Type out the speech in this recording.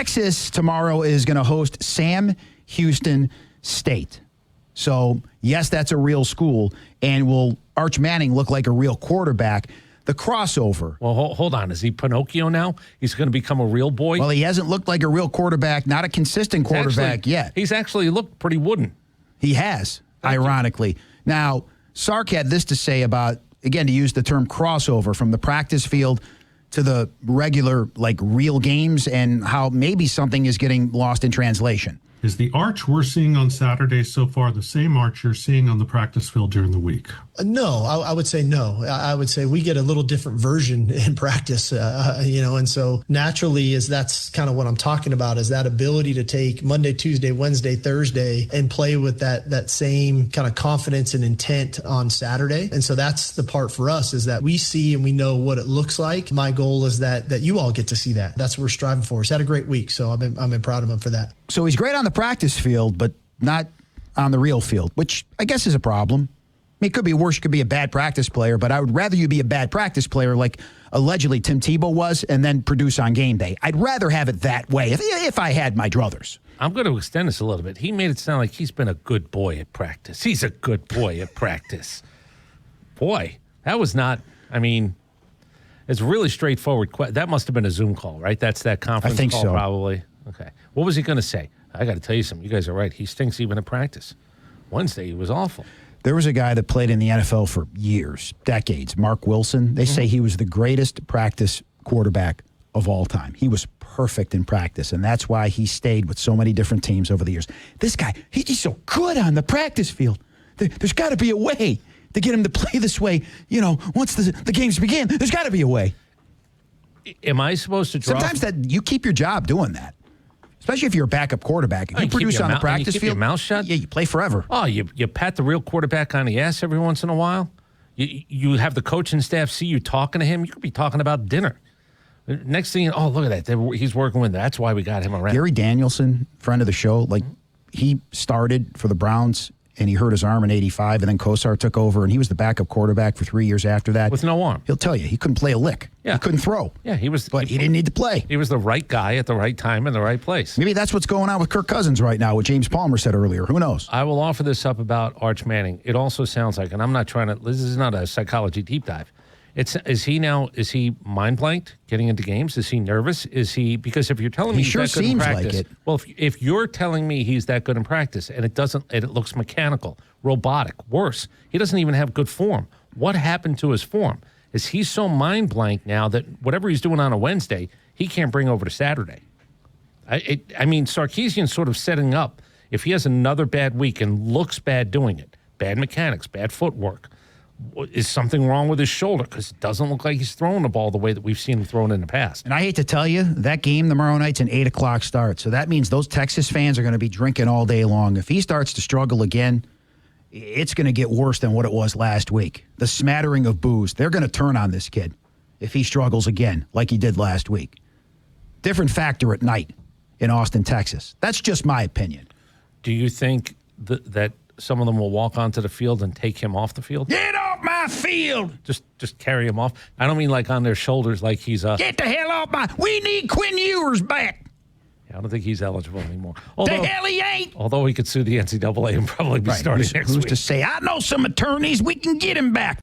Texas tomorrow is going to host Sam Houston State. So, yes, that's a real school. And will Arch Manning look like a real quarterback? The crossover. Well, hold on. Is he Pinocchio now? He's going to become a real boy? Well, he hasn't looked like a real quarterback, not a consistent quarterback yet. He's actually looked pretty wooden. He has, ironically. Now, Sark had this to say about, again, to use the term crossover from the practice field to the regular, like, real games, and how maybe something is getting lost in translation. Is the arch we're seeing on Saturday so far the same arch you're seeing on the practice field during the week? No, I would say no. I would say we get a little different version in practice, and so naturally that's kind of what I'm talking about, is that ability to take Monday, Tuesday, Wednesday, Thursday and play with that same kind of confidence and intent on Saturday. And so that's the part for us, is that we see and we know what it looks like. My goal is that you all get to see that. That's what we're striving for. He's had a great week, so I've been proud of him for that. So he's great on the practice field, but not on the real field, which I guess is a problem. I mean, it could be worse. You could be a bad practice player, but I would rather you be a bad practice player like allegedly Tim Tebow was and then produce on game day. I'd rather have it that way if I had my druthers. I'm going to extend this a little bit. He made it sound like he's been a good boy at practice. He's a good boy at practice. Boy, that was not, it's really straightforward. That must have been a Zoom call, right? That's that conference call, so. Probably. Okay. What was he going to say? I got to tell you something. You guys are right. He stinks even at practice. Wednesday, he was awful. There was a guy that played in the NFL for years, decades, Mark Wilson. They say he was the greatest practice quarterback of all time. He was perfect in practice, and that's why he stayed with so many different teams over the years. This guy, he's so good on the practice field. There's got to be a way to get him to play this way. Once the games begin, there's got to be a way. Am I supposed to draw? Sometimes that you keep your job doing that. Especially if you're a backup quarterback. If you produce on the practice field, your mouth shut? Yeah, you play forever. Oh, you pat the real quarterback on the ass every once in a while? You have the coaching staff see you talking to him. You could be talking about dinner. Next thing, look at that. He's working with that's why we got him around. Gary Danielson, friend of the show, he started for the Browns and he hurt his arm in '85, and then Kosar took over, and he was the backup quarterback for 3 years after that. With no arm. He'll tell you, he couldn't play a lick. Yeah. He couldn't throw. Yeah, he didn't need to play. He was the right guy at the right time in the right place. Maybe that's what's going on with Kirk Cousins right now, what James Palmer said earlier. Who knows? I will offer this up about Arch Manning. It also sounds like, and I'm not trying to, this is not a psychology deep dive. Is he mind blanked getting into games? Is he nervous? Because if you're telling me he's that good in practice, like it. Well, if you're telling me he's that good in practice and it looks mechanical, robotic, worse, he doesn't even have good form. What happened to his form? Is he so mind blank now that whatever he's doing on a Wednesday, he can't bring over to Saturday? Sarkisian's sort of setting up. If he has another bad week and looks bad doing it, bad mechanics, bad footwork, is something wrong with his shoulder? Because it doesn't look like he's throwing the ball the way that we've seen him thrown in the past. And I hate to tell you, that game tomorrow night's an 8 o'clock start. So that means those Texas fans are going to be drinking all day long. If he starts to struggle again, it's going to get worse than what it was last week. The smattering of booze, they're going to turn on this kid if he struggles again like he did last week. Different factor at night in Austin, Texas. That's just my opinion. Do you think that some of them will walk onto the field and take him off the field? Get off my field! Just carry him off. I don't mean like on their shoulders like he's a... Get the hell off my... We need Quinn Ewers back! Yeah, I don't think he's eligible anymore. The hell he ain't! Although he could sue the NCAA and probably be starting next week. Who's to say, I know some attorneys, we can get him back.